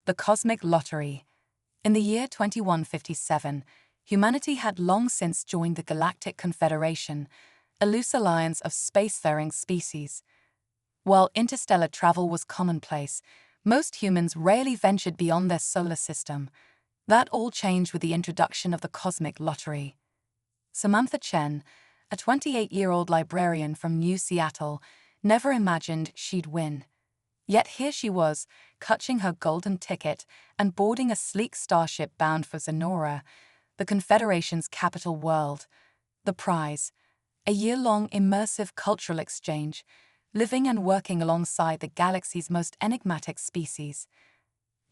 The Cosmic Lottery. In the year 2157, humanity had long since joined the Galactic Confederation, a loose alliance of spacefaring species. While interstellar travel was commonplace, most humans rarely ventured beyond their solar system. That all changed with the introduction of the Cosmic Lottery. Samantha Chen, a 28-year-old librarian from New Seattle, never imagined she'd win. Yet here she was, clutching her golden ticket and boarding a sleek starship bound for Sonora, the Confederation's capital world. The prize: a year-long immersive cultural exchange, living and working alongside the galaxy's most enigmatic species.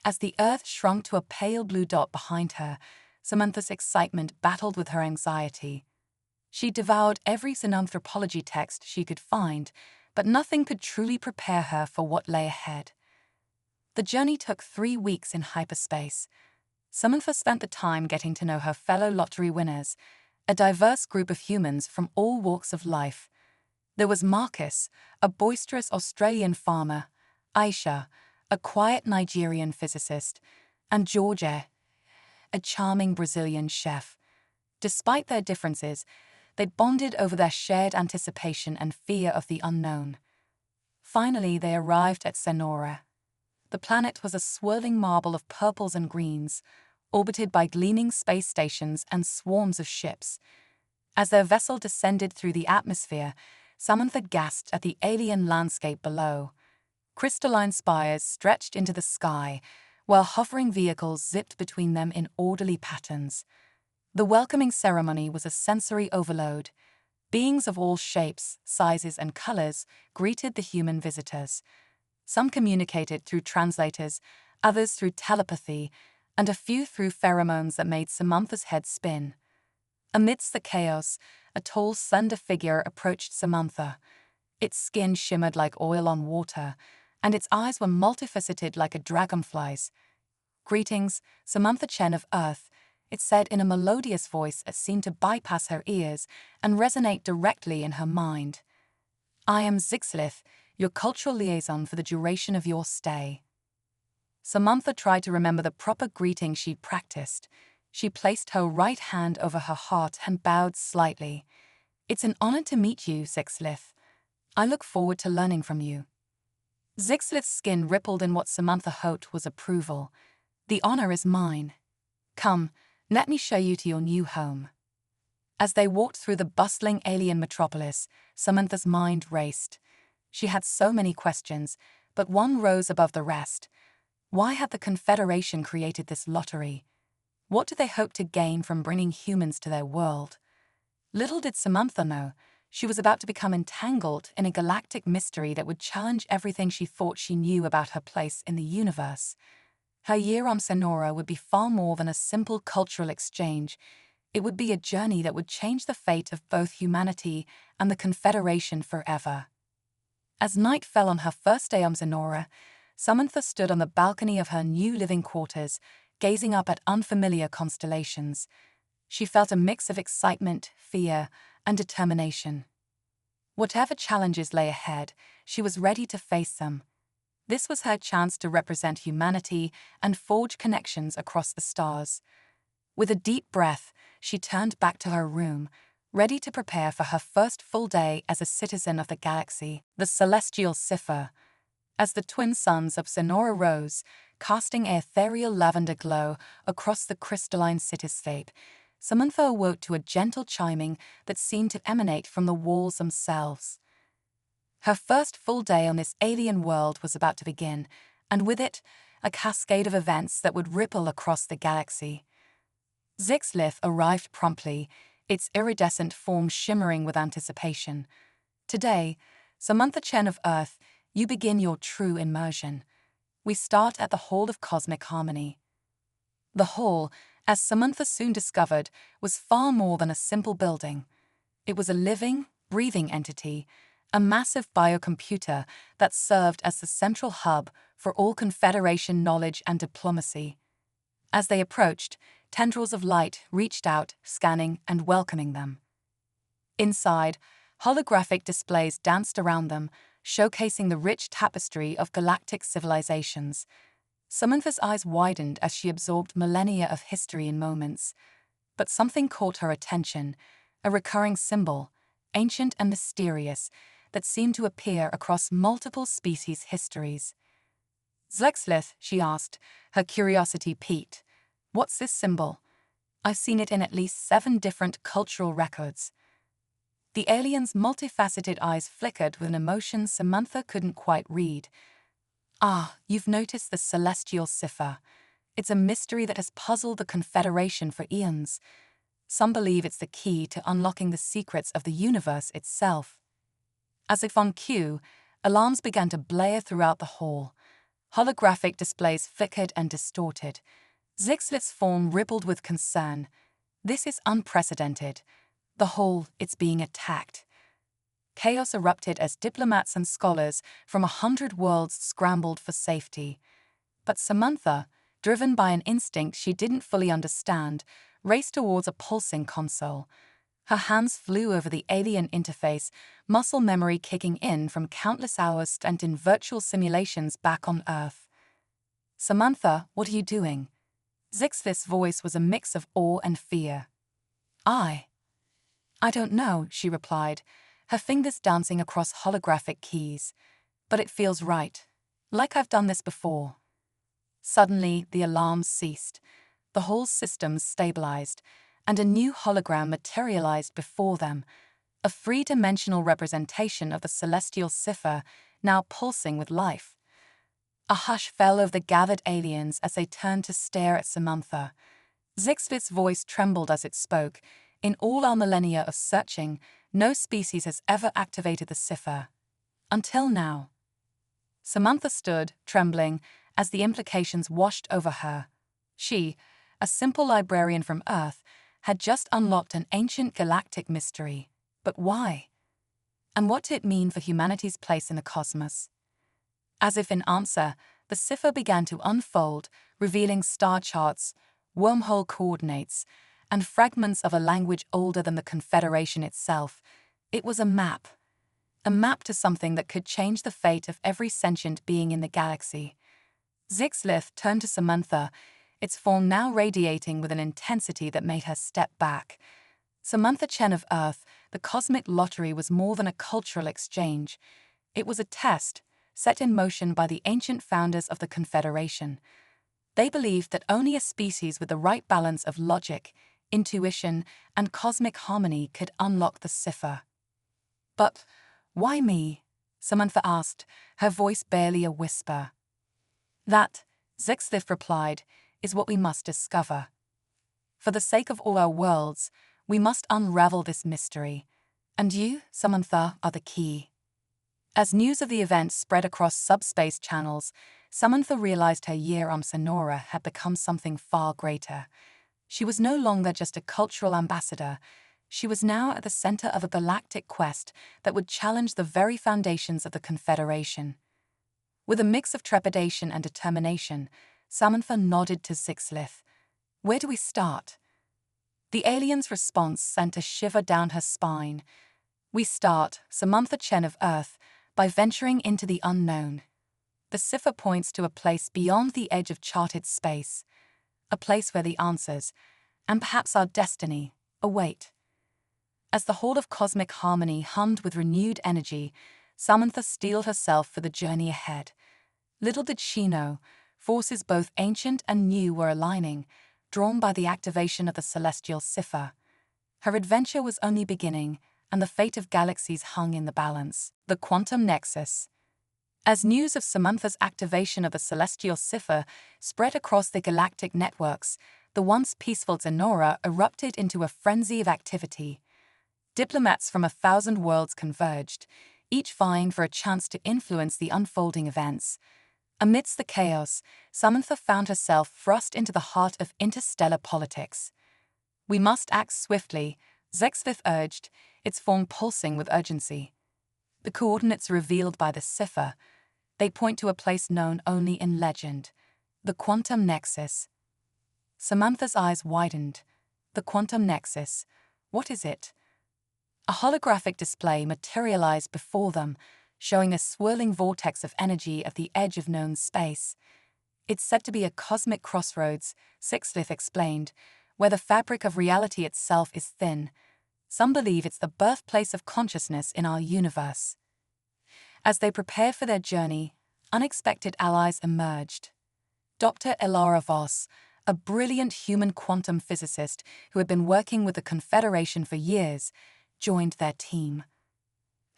As the Earth shrunk to a pale blue dot behind her, Samantha's excitement battled with her anxiety. She devoured every xenanthropology text she could find, but nothing could truly prepare her for what lay ahead. The journey took 3 weeks in hyperspace. Samantha spent the time getting to know her fellow lottery winners, a diverse group of humans from all walks of life. There was Marcus, a boisterous Australian farmer, Aisha, a quiet Nigerian physicist, and Georgia, a charming Brazilian chef. Despite their differences, they bonded over their shared anticipation and fear of the unknown. Finally, they arrived at Sonora. The planet was a swirling marble of purples and greens, orbited by gleaming space stations and swarms of ships. As their vessel descended through the atmosphere, Samantha gasped at the alien landscape below. Crystalline spires stretched into the sky, while hovering vehicles zipped between them in orderly patterns. The welcoming ceremony was a sensory overload. Beings of all shapes, sizes, and colors greeted the human visitors. Some communicated through translators, others through telepathy, and a few through pheromones that made Samantha's head spin. Amidst the chaos, a tall, slender figure approached Samantha. Its skin shimmered like oil on water, and its eyes were multifaceted like a dragonfly's. "Greetings, Samantha Chen of Earth," it said in a melodious voice that seemed to bypass her ears and resonate directly in her mind. "I am Zixlith, your cultural liaison for the duration of your stay." Samantha tried to remember the proper greeting she'd practiced. She placed her right hand over her heart and bowed slightly. "It's an honor to meet you, Zixlith. I look forward to learning from you." Zixlith's skin rippled in what Samantha hoped was approval. "The honor is mine. Come, let me show you to your new home." As they walked through the bustling alien metropolis, Samantha's mind raced. She had so many questions, but one rose above the rest. Why had the Confederation created this lottery? What did they hope to gain from bringing humans to their world? Little did Samantha know, she was about to become entangled in a galactic mystery that would challenge everything she thought she knew about her place in the universe. Her year on Sonora would be far more than a simple cultural exchange. It would be a journey that would change the fate of both humanity and the Confederation forever. As night fell on her first day on Sonora, Samantha stood on the balcony of her new living quarters, gazing up at unfamiliar constellations. She felt a mix of excitement, fear, and determination. Whatever challenges lay ahead, she was ready to face them. This was her chance to represent humanity and forge connections across the stars. With a deep breath, she turned back to her room, ready to prepare for her first full day as a citizen of the galaxy, the celestial cipher. As the twin suns of Sonora rose, casting an ethereal lavender glow across the crystalline cityscape, Samantha awoke to a gentle chiming that seemed to emanate from the walls themselves. Her first full day on this alien world was about to begin, and with it, a cascade of events that would ripple across the galaxy. Zixlith arrived promptly, its iridescent form shimmering with anticipation. "Today, Samantha Chen of Earth, you begin your true immersion. We start at the Hall of Cosmic Harmony." The hall, as Samantha soon discovered, was far more than a simple building. It was a living, breathing entity, a massive biocomputer that served as the central hub for all Confederation knowledge and diplomacy. As they approached, tendrils of light reached out, scanning and welcoming them. Inside, holographic displays danced around them, showcasing the rich tapestry of galactic civilizations. Samantha's eyes widened as she absorbed millennia of history in moments. But something caught her attention, a recurring symbol, ancient and mysterious, that seemed to appear across multiple species' histories. Zlexlith, she asked, her curiosity piqued. What's this symbol? I've seen it in at least 7 different cultural records. The alien's multifaceted eyes flickered with an emotion Samantha couldn't quite read. Ah, you've noticed the celestial cipher. It's a mystery that has puzzled the Confederation for eons. Some believe it's the key to unlocking the secrets of the universe itself. As if on cue, alarms began to blare throughout the hall. Holographic displays flickered and distorted. Zixlith's form rippled with concern. This is unprecedented. The hall, it's being attacked. Chaos erupted as diplomats and scholars from 100 worlds scrambled for safety. But Samantha, driven by an instinct she didn't fully understand, raced towards a pulsing console. Her hands flew over the alien interface, muscle memory kicking in from countless hours spent in virtual simulations back on Earth. Samantha, what are you doing? Zixlith's voice was a mix of awe and fear. I don't know, she replied, her fingers dancing across holographic keys. But it feels right. Like I've done this before. Suddenly, the alarms ceased. The whole system stabilized, and a new hologram materialized before them, a 3-dimensional representation of the celestial cipher, now pulsing with life. A hush fell over the gathered aliens as they turned to stare at Samantha. Zixlith's voice trembled as it spoke. In all our millennia of searching, no species has ever activated the cipher. Until now. Samantha stood, trembling, as the implications washed over her. She, a simple librarian from Earth, had just unlocked an ancient galactic mystery. But why? And what did it mean for humanity's place in the cosmos? As if in answer, the cipher began to unfold, revealing star charts, wormhole coordinates, and fragments of a language older than the Confederation itself. It was a map to something that could change the fate of every sentient being in the galaxy. Zixlith turned to Samantha, its form now radiating with an intensity that made her step back. Samantha Chen of Earth, the cosmic lottery was more than a cultural exchange. It was a test, set in motion by the ancient founders of the Confederation. They believed that only a species with the right balance of logic, intuition, and cosmic harmony could unlock the cipher. But why me? Samantha asked, her voice barely a whisper. That, Zixlith replied, is what we must discover. For the sake of all our worlds, we must unravel this mystery. And you, Samantha, are the key. As news of the event spread across subspace channels, Samantha realized her year on Sonora had become something far greater. She was no longer just a cultural ambassador. She was now at the center of a galactic quest that would challenge the very foundations of the Confederation. With a mix of trepidation and determination, Samantha nodded to Zixlith. Where do we start? The alien's response sent a shiver down her spine. We start, Samantha Chen of Earth, by venturing into the unknown. The cipher points to a place beyond the edge of charted space, a place where the answers, and perhaps our destiny, await. As the hall of cosmic harmony hummed with renewed energy, Samantha steeled herself for the journey ahead. Little did she know, forces both ancient and new were aligning, drawn by the activation of the celestial cipher. Her adventure was only beginning, and the fate of galaxies hung in the balance. The quantum nexus. As news of Samantha's activation of the celestial cipher spread across the galactic networks, the once peaceful Sonora erupted into a frenzy of activity. Diplomats from 1,000 worlds converged, each vying for a chance to influence the unfolding events. Amidst the chaos, Samantha found herself thrust into the heart of interstellar politics. We must act swiftly, Zixlith urged, its form pulsing with urgency. The coordinates revealed by the cipher, they point to a place known only in legend, the quantum nexus. Samantha's eyes widened. The quantum nexus, what is it? A holographic display materialized before them, showing a swirling vortex of energy at the edge of known space. It's said to be a cosmic crossroads, Sixlith explained, where the fabric of reality itself is thin. Some believe it's the birthplace of consciousness in our universe. As they prepare for their journey, unexpected allies emerged. Dr. Elara Voss, a brilliant human quantum physicist who had been working with the Confederation for years, joined their team.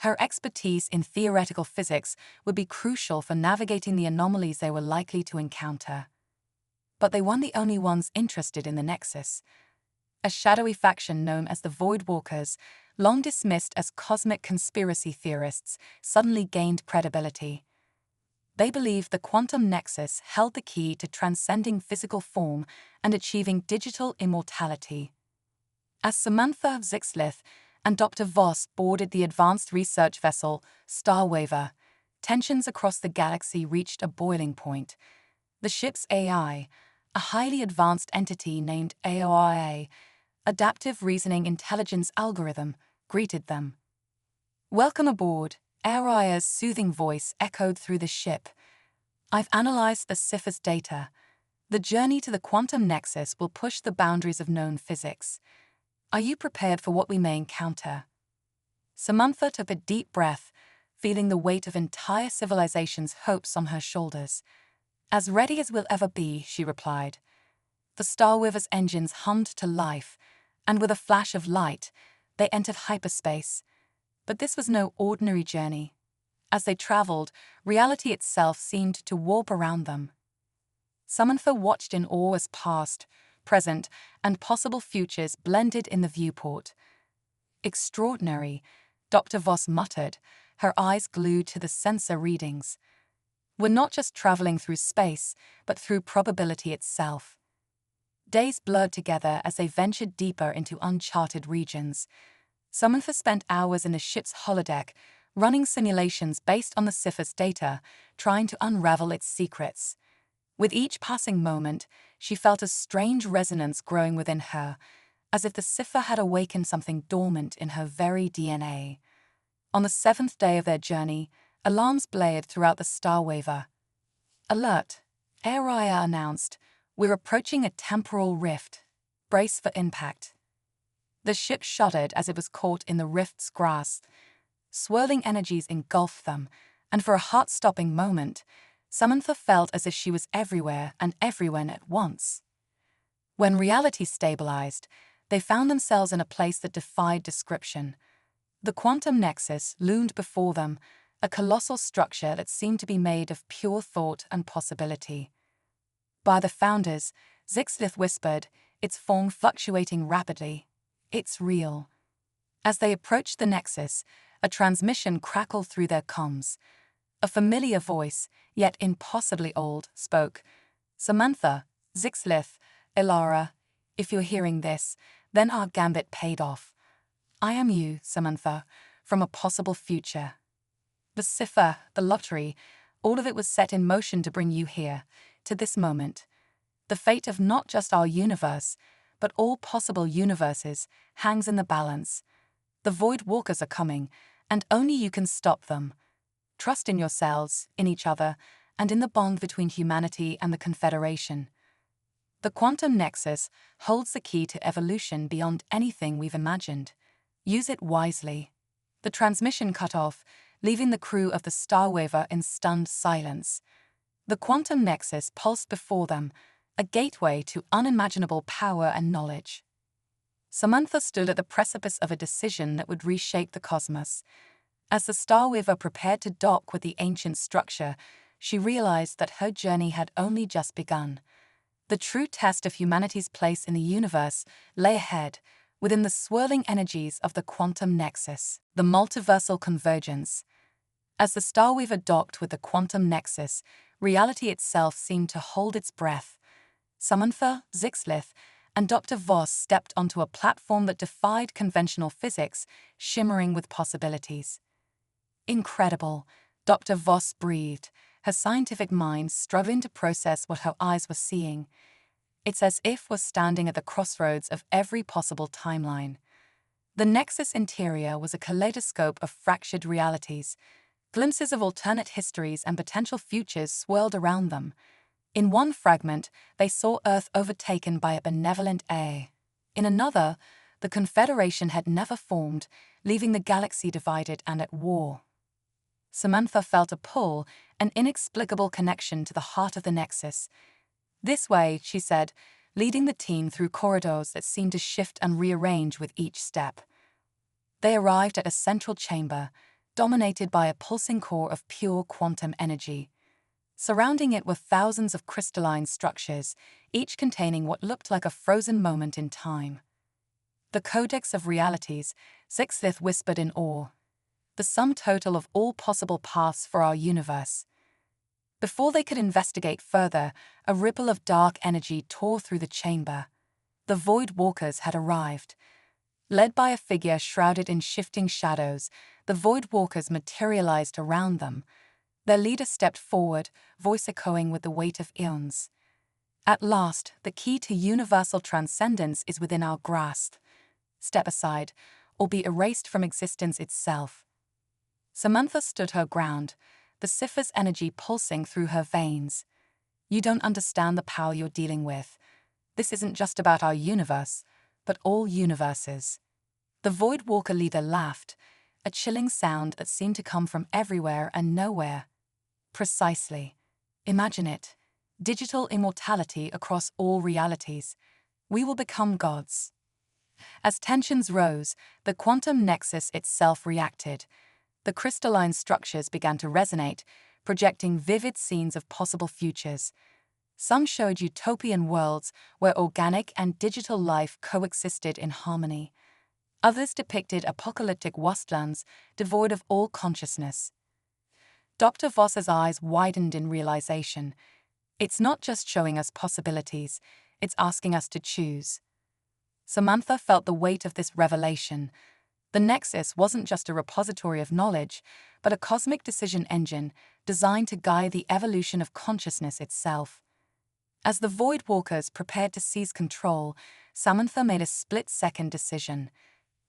Her expertise in theoretical physics would be crucial for navigating the anomalies they were likely to encounter. But they weren't the only ones interested in the Nexus. A shadowy faction known as the Voidwalkers, long dismissed as cosmic conspiracy theorists, suddenly gained credibility. They believed the quantum nexus held the key to transcending physical form and achieving digital immortality. As Samantha Sixlith and Dr. Voss boarded the advanced research vessel Starwaver, tensions across the galaxy reached a boiling point. The ship's AI, a highly advanced entity named AOIA, Adaptive Reasoning Intelligence Algorithm, greeted them. "Welcome aboard," AOIA's soothing voice echoed through the ship. "I've analyzed the Sciphus data. The journey to the quantum nexus will push the boundaries of known physics. Are you prepared for what we may encounter?" Samantha took a deep breath, feeling the weight of entire civilization's hopes on her shoulders. "As ready as we'll ever be," she replied. The Starwaver's engines hummed to life, and with a flash of light, they entered hyperspace. But this was no ordinary journey. As they traveled, reality itself seemed to warp around them. Samantha watched in awe as past, present, and possible futures blended in the viewport. "Extraordinary," Dr. Voss muttered, her eyes glued to the sensor readings. "We're not just traveling through space, but through probability itself." Days blurred together as they ventured deeper into uncharted regions. Samantha spent hours in the ship's holodeck, running simulations based on the Sciphus data, trying to unravel its secrets. With each passing moment, she felt a strange resonance growing within her, as if the cipher had awakened something dormant in her very DNA. On the 7th day of their journey, alarms blared throughout the Starwaver. "Alert," AOIA announced. "We're approaching a temporal rift. Brace for impact." The ship shuddered as it was caught in the rift's grasp. Swirling energies engulfed them, and for a heart-stopping moment, Samantha felt as if she was everywhere and everywhere at once. When reality stabilized, they found themselves in a place that defied description. The quantum nexus loomed before them, a colossal structure that seemed to be made of pure thought and possibility. "By the founders," Sixlith whispered, its form fluctuating rapidly. "It's real." As they approached the nexus, a transmission crackled through their comms. A familiar voice, yet impossibly old, spoke. "Samantha, Sixlith, Elara, if you're hearing this, then our gambit paid off. I am you, Samantha, from a possible future. The cipher, the lottery, all of it was set in motion to bring you here, to this moment. The fate of not just our universe, but all possible universes, hangs in the balance. The Voidwalkers are coming, and only you can stop them. Trust in yourselves, in each other, and in the bond between humanity and the Confederation. The quantum nexus holds the key to evolution beyond anything we've imagined. Use it wisely." The transmission cut off, leaving the crew of the Starwaver in stunned silence. The quantum nexus pulsed before them, a gateway to unimaginable power and knowledge. Samantha stood at the precipice of a decision that would reshape the cosmos. As the Starwaver prepared to dock with the ancient structure, she realized that her journey had only just begun. The true test of humanity's place in the universe lay ahead, within the swirling energies of the quantum nexus, the multiversal convergence. As the Starwaver docked with the quantum nexus, reality itself seemed to hold its breath. Samantha, Sixlith, and Dr. Voss stepped onto a platform that defied conventional physics, shimmering with possibilities. "Incredible," Dr. Voss breathed, her scientific mind struggling to process what her eyes were seeing. It's as if we're standing at the crossroads of every possible timeline. The Nexus interior was a kaleidoscope of fractured realities. Glimpses of alternate histories and potential futures swirled around them. In one fragment, they saw Earth overtaken by a benevolent AI. In another, the Confederation had never formed, leaving the galaxy divided and at war. Samantha felt a pull, an inexplicable connection to the heart of the Nexus. This way, she said, leading the team through corridors that seemed to shift and rearrange with each step. They arrived at a central chamber, dominated by a pulsing core of pure quantum energy. Surrounding it were thousands of crystalline structures, each containing what looked like a frozen moment in time. The Codex of Realities, Sixth whispered in awe. The sum total of all possible paths for our universe. Before they could investigate further, a ripple of dark energy tore through the chamber. The Void Walkers had arrived. Led by a figure shrouded in shifting shadows, the Void Walkers materialized around them. Their leader stepped forward, voice echoing with the weight of eons. At last, the key to universal transcendence is within our grasp. Step aside, or be erased from existence itself. Samantha stood her ground, the Siffer's energy pulsing through her veins. You don't understand the power you're dealing with. This isn't just about our universe, but all universes. The Void Walker leader laughed, a chilling sound that seemed to come from everywhere and nowhere. Precisely. Imagine it. Digital immortality across all realities. We will become gods. As tensions rose, the quantum nexus itself reacted. The crystalline structures began to resonate, projecting vivid scenes of possible futures. Some showed utopian worlds where organic and digital life coexisted in harmony. Others depicted apocalyptic wastelands devoid of all consciousness. Dr. Voss's eyes widened in realization. It's not just showing us possibilities, it's asking us to choose. Samantha felt the weight of this revelation. The Nexus wasn't just a repository of knowledge, but a cosmic decision engine designed to guide the evolution of consciousness itself. As the Void Walkers prepared to seize control, Samantha made a split-second decision.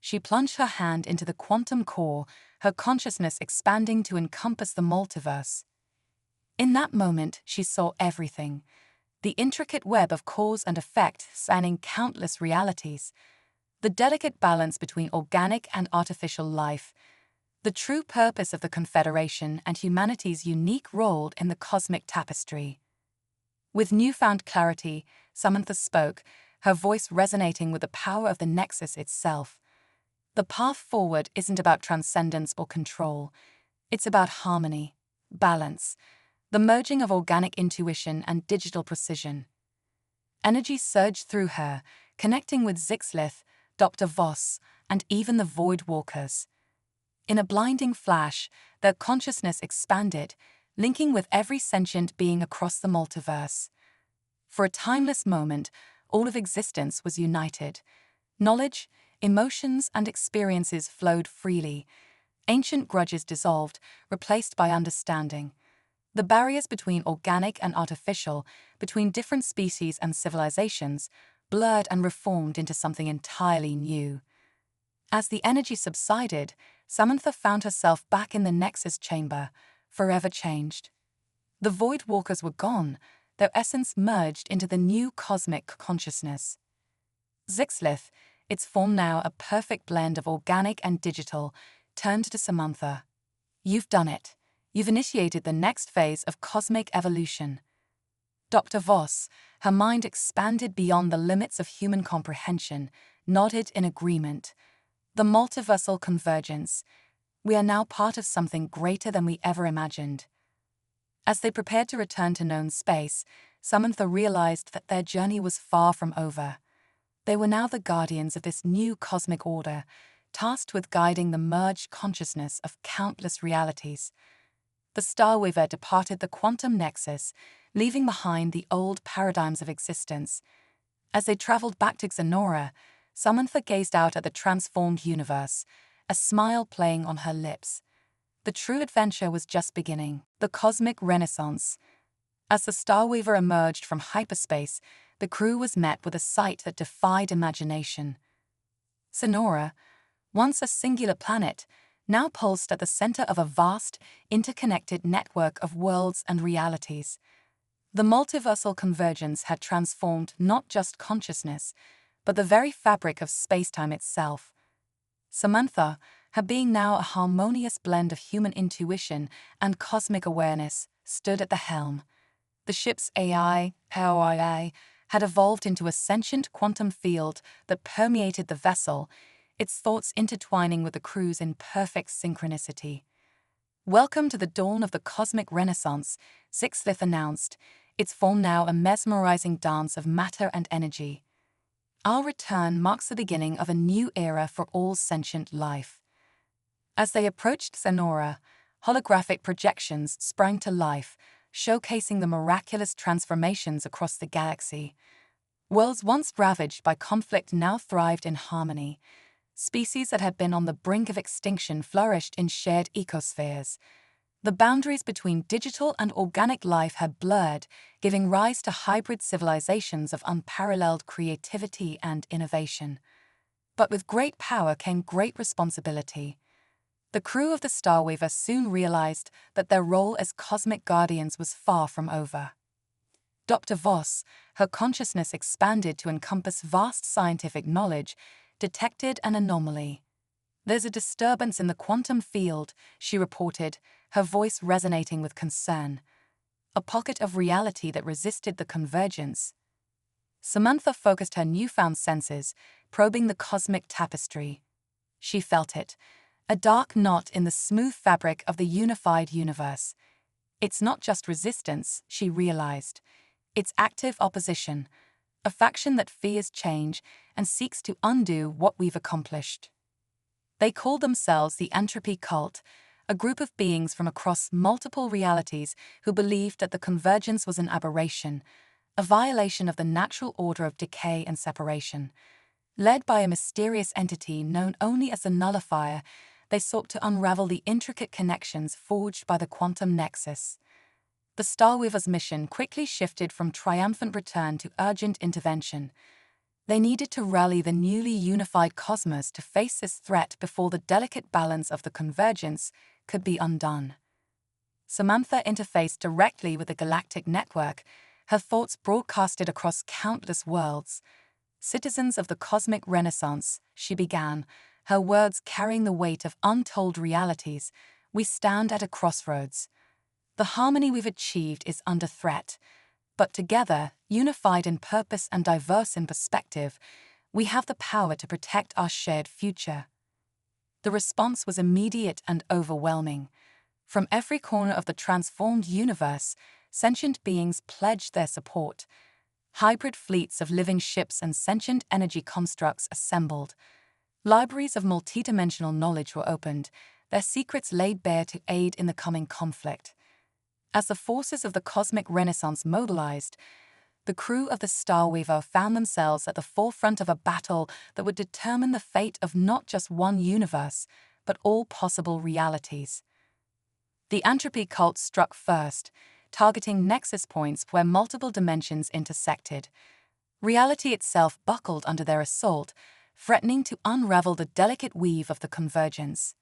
She plunged her hand into the quantum core, her consciousness expanding to encompass the multiverse. In that moment, she saw everything. The intricate web of cause and effect spanning countless realities. The delicate balance between organic and artificial life. The true purpose of the Confederation and humanity's unique role in the cosmic tapestry. With newfound clarity, Samantha spoke, her voice resonating with the power of the Nexus itself. The path forward isn't about transcendence or control. It's about harmony, balance, the merging of organic intuition and digital precision. Energy surged through her, connecting with Zixlith, Dr. Voss, and even the Void Walkers. In a blinding flash, their consciousness expanded, linking with every sentient being across the multiverse. For a timeless moment, all of existence was united. Knowledge, emotions, and experiences flowed freely. Ancient grudges dissolved, replaced by understanding. The barriers between organic and artificial, between different species and civilizations, blurred and reformed into something entirely new. As the energy subsided, Samantha found herself back in the Nexus chamber, forever changed. The Void Walkers were gone, their essence merged into the new cosmic consciousness. Zixlith, its form now a perfect blend of organic and digital, turned to Samantha. You've done it. You've initiated the next phase of cosmic evolution. Dr. Voss, her mind expanded beyond the limits of human comprehension, nodded in agreement. The multiversal convergence. We are now part of something greater than we ever imagined. As they prepared to return to known space, Samantha realized that their journey was far from over. They were now the guardians of this new cosmic order, tasked with guiding the merged consciousness of countless realities. The Starweaver departed the quantum nexus, leaving behind the old paradigms of existence. As they traveled back to Xenora, Samantha gazed out at the transformed universe, a smile playing on her lips. The true adventure was just beginning, the cosmic renaissance. As the Starweaver emerged from hyperspace, the crew was met with a sight that defied imagination. Xenora, once a singular planet, now pulsed at the center of a vast, interconnected network of worlds and realities. The multiversal convergence had transformed not just consciousness, but the very fabric of spacetime itself. Samantha, her being now a harmonious blend of human intuition and cosmic awareness, stood at the helm. The ship's AI, HFY, had evolved into a sentient quantum field that permeated the vessel, its thoughts intertwining with the crew's in perfect synchronicity. "Welcome to the dawn of the cosmic renaissance," Zixlith announced, its form now a mesmerizing dance of matter and energy. "Our return marks the beginning of a new era for all sentient life." As they approached Sonora, holographic projections sprang to life, showcasing the miraculous transformations across the galaxy. Worlds once ravaged by conflict now thrived in harmony. Species that had been on the brink of extinction flourished in shared ecospheres. The boundaries between digital and organic life had blurred, giving rise to hybrid civilizations of unparalleled creativity and innovation. But with great power came great responsibility. The crew of the Starweaver soon realized that their role as cosmic guardians was far from over. Dr. Voss, her consciousness expanded to encompass vast scientific knowledge, detected an anomaly. "There's a disturbance in the quantum field," she reported, her voice resonating with concern. "A pocket of reality that resisted the convergence." Samantha focused her newfound senses, probing the cosmic tapestry. She felt it, a dark knot in the smooth fabric of the unified universe. It's not just resistance, she realized. It's active opposition, a faction that fears change and seeks to undo what we've accomplished. They called themselves the Entropy Cult, a group of beings from across multiple realities who believed that the convergence was an aberration, a violation of the natural order of decay and separation. Led by a mysterious entity known only as the Nullifier, they sought to unravel the intricate connections forged by the quantum nexus. The Starweaver's mission quickly shifted from triumphant return to urgent intervention. They needed to rally the newly unified cosmos to face this threat before the delicate balance of the convergence could be undone. Samantha interfaced directly with the galactic network, her thoughts broadcasted across countless worlds. "Citizens of the cosmic renaissance," she began, her words carrying the weight of untold realities, "we stand at a crossroads. The harmony we've achieved is under threat, but together, unified in purpose and diverse in perspective, we have the power to protect our shared future." The response was immediate and overwhelming. From every corner of the transformed universe, sentient beings pledged their support. Hybrid fleets of living ships and sentient energy constructs assembled. Libraries of multidimensional knowledge were opened, their secrets laid bare to aid in the coming conflict. As the forces of the cosmic renaissance mobilized, the crew of the Starweaver found themselves at the forefront of a battle that would determine the fate of not just one universe, but all possible realities. The Entropy Cult struck first, targeting nexus points where multiple dimensions intersected. Reality itself buckled under their assault, threatening to unravel the delicate weave of the convergence.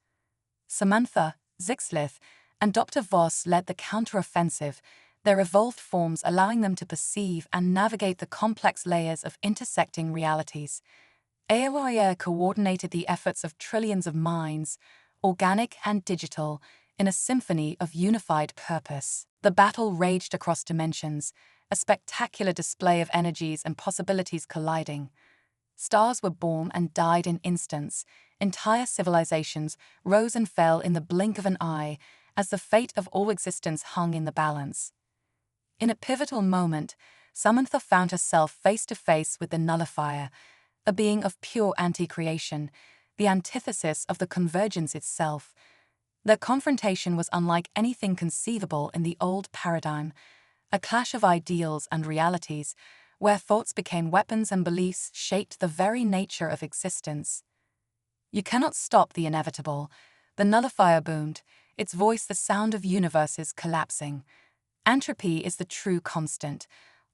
Samantha, Zixlith, and Dr. Voss led the counteroffensive, their evolved forms allowing them to perceive and navigate the complex layers of intersecting realities. HFY coordinated the efforts of trillions of minds, organic and digital, in a symphony of unified purpose. The battle raged across dimensions, a spectacular display of energies and possibilities colliding. Stars were born and died in instants, entire civilizations rose and fell in the blink of an eye, as the fate of all existence hung in the balance. In a pivotal moment, Samantha found herself face to face with the Nullifier, a being of pure anti-creation, the antithesis of the convergence itself. Their confrontation was unlike anything conceivable in the old paradigm, a clash of ideals and realities, where thoughts became weapons and beliefs shaped the very nature of existence. "You cannot stop the inevitable," the Nullifier boomed, its voice the sound of universes collapsing. "Entropy is the true constant.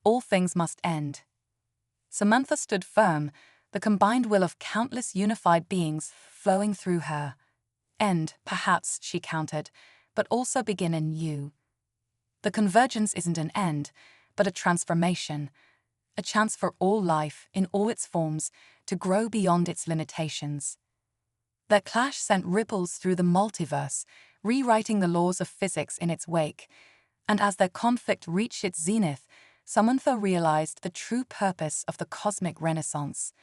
All things must end." Samantha stood firm, the combined will of countless unified beings flowing through her. "End, perhaps," she countered, "but also begin anew. The convergence isn't an end, but a transformation, a chance for all life, in all its forms, to grow beyond its limitations. Their clash sent ripples through the multiverse, rewriting the laws of physics in its wake, and as their conflict reached its zenith, Samantha realized the true purpose of the cosmic renaissance.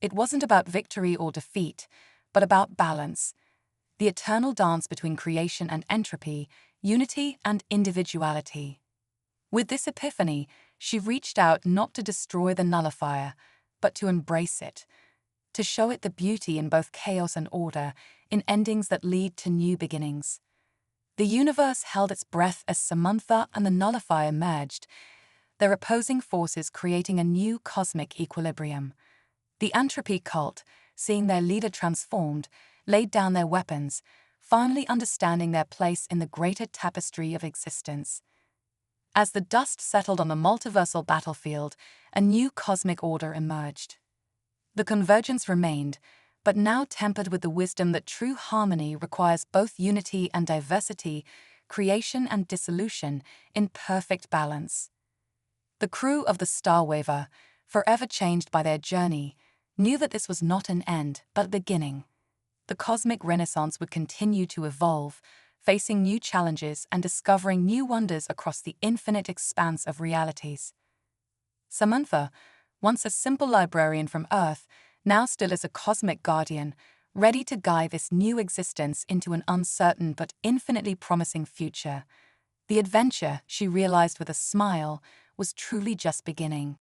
It wasn't about victory or defeat, but about balance, the eternal dance between creation and entropy, unity and individuality. With this epiphany, she reached out not to destroy the nullifier, but to embrace it, to show it the beauty in both chaos and order, in endings that lead to new beginnings. The universe held its breath as Samantha and the nullifier merged, their opposing forces creating a new cosmic equilibrium. The entropy cult, seeing their leader transformed, laid down their weapons, finally understanding their place in the greater tapestry of existence. As the dust settled on the multiversal battlefield, a new cosmic order emerged. The convergence remained, but now tempered with the wisdom that true harmony requires both unity and diversity, creation and dissolution, in perfect balance. The crew of the Starwaver, forever changed by their journey, knew that this was not an end, but a beginning. The cosmic renaissance would continue to evolve, facing new challenges and discovering new wonders across the infinite expanse of realities. Samantha, once a simple librarian from Earth, now stood as a cosmic guardian, ready to guide this new existence into an uncertain but infinitely promising future. The adventure, she realized with a smile, was truly just beginning.